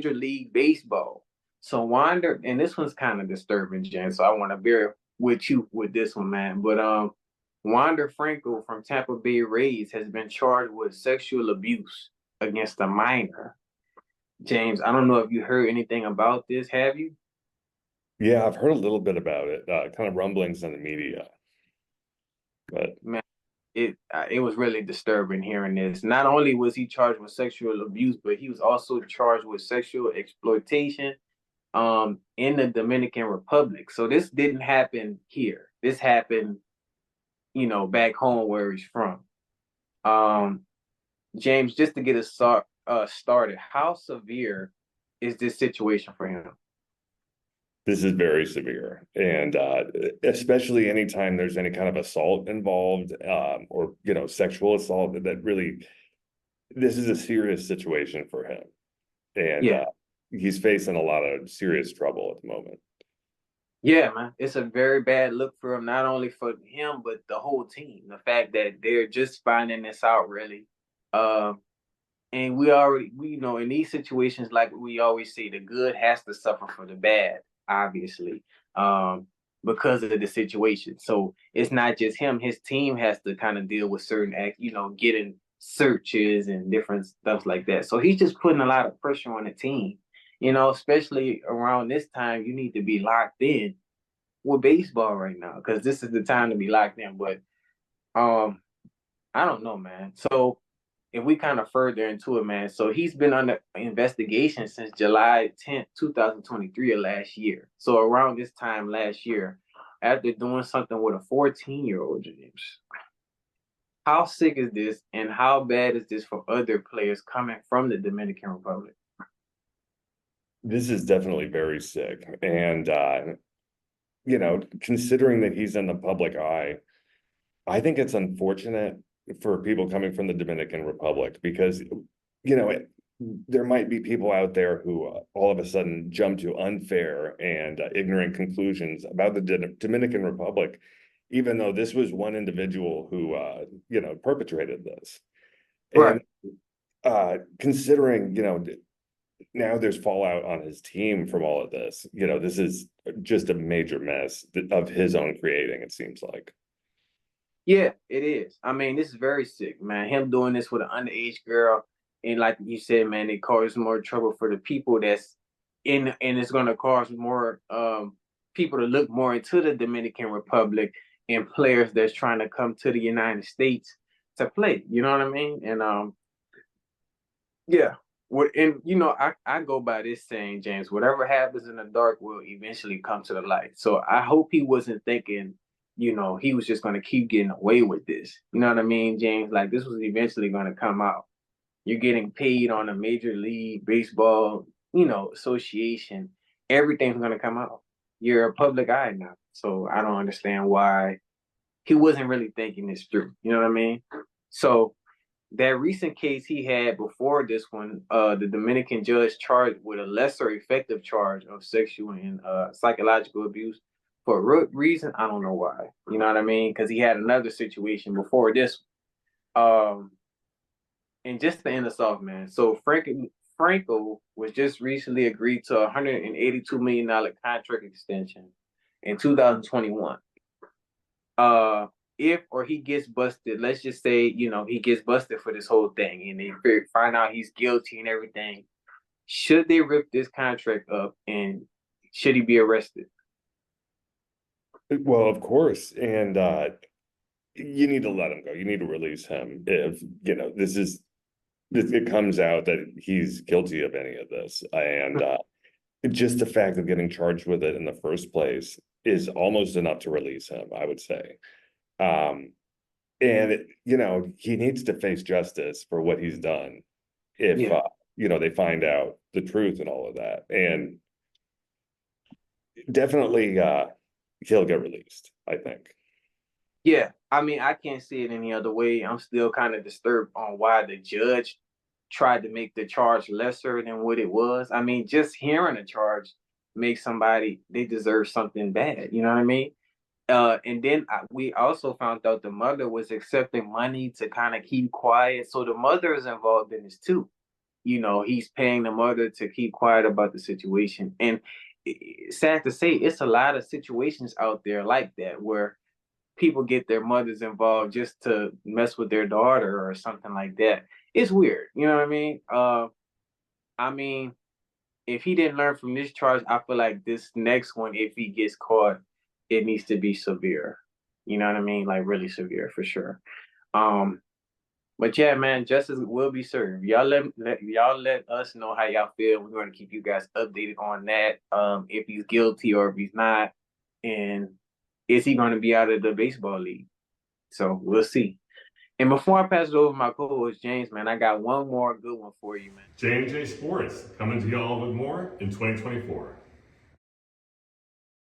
Major League Baseball. So Wander, and this one's kind of disturbing, Jen. So I want to bear with you with this one, man. But Wander Franco from Tampa Bay Rays has been charged with sexual abuse against a minor. James, I don't know if you heard anything about this. Have you? Yeah, I've heard a little bit about it, kind of rumblings in the media, but Man, it was really disturbing hearing this. Not only was he charged with sexual abuse, but he was also charged with sexual exploitation in the Dominican Republic. So this didn't happen here. This happened, back home where he's from. Um, James, just to get us started, how severe is this situation for him? this is very severe. And especially anytime there's any kind of assault involved, or, sexual assault, that really, this is a serious situation for him. And Yeah. he's facing a lot of serious trouble at the moment. Yeah, man. It's a very bad look for him, not only for him, but the whole team. The fact that they're just finding this out really. Um, and we know in these situations, like we always say, the good has to suffer for the bad, obviously, because of the situation. So it's not just him, his team has to kind of deal with certain getting searches and different stuff like that. So he's just putting a lot of pressure on the team. Especially around this time, you need to be locked in with baseball right now because this is the time to be locked in. But um, I don't know, man. So if we kind of further into it, man, so he's been under investigation since July 10th, 2023 of last year. So around this time last year, after doing something with a 14-year-old, James. How sick is this, and how bad is this for other players coming from the Dominican Republic? This is definitely very sick. And, considering that he's in the public eye, I think it's unfortunate for people coming from the Dominican Republic because, there might be people out there who all of a sudden jump to unfair and ignorant conclusions about the Dominican Republic, even though this was one individual who, perpetrated this. And Right. considering, now there's fallout on his team from all of this, this is just a major mess of his own creating, it seems like. Yeah, it is. I mean, this is very sick, man. Him doing this with an underage girl, and like you said, man, it causes more trouble for the people that's in, and it's going to cause more people to look more into the Dominican Republic and players that's trying to come to the United States to play. You know what I mean? And yeah. What and I go by this saying, James, whatever happens in the dark will eventually come to the light. So I hope he wasn't thinking, he was just gonna keep getting away with this. You know what I mean, James? Like this was eventually gonna come out. You're getting paid on a major league baseball, association. Everything's gonna come out. You're a public eye now. So I don't understand why he wasn't really thinking this through. You know what I mean? So that recent case he had before this one, the Dominican judge charged with a lesser effective charge of sexual and psychological abuse for a reason. I don't know why. You know what I mean? Because he had another situation before this. And just to end us off, man. So Franco was just recently agreed to a $182 million contract extension in 2021. uh if or he gets busted, let's just say, he gets busted for this whole thing and they find out he's guilty and everything, should they rip this contract up and should he be arrested? Well, of course. And you need to let him go. You need to release him if, it comes out that he's guilty of any of this. And just the fact of getting charged with it in the first place is almost enough to release him, I would say. Um, and he needs to face justice for what he's done if Yeah. they find out the truth and all of that. And definitely he'll get released, I think. Yeah, I mean, I can't see it any other way. I'm still kind of disturbed on why the judge tried to make the charge lesser than what it was. I mean, just hearing a charge makes somebody, they deserve something bad. You know what I mean? And then we also found out the mother was accepting money to kind of keep quiet. So the mother is involved in this too. he's paying the mother to keep quiet about the situation. And sad to say, it's a lot of situations out there like that where people get their mothers involved just to mess with their daughter or something like that. It's weird, you know what I mean? I mean, if he didn't learn from this charge, I feel like this next one, if he gets caught, it needs to be severe. You know what I mean? Like really severe for sure. Um, but yeah, man, justice will be served. Y'all let us know how y'all feel. We're going to keep you guys updated on that. If he's guilty or if he's not, and is he going to be out of the baseball league? So we'll see. And before I pass it over to my co-host James, man, I got one more good one for you, man. J&J Sports coming to y'all with more in 2024.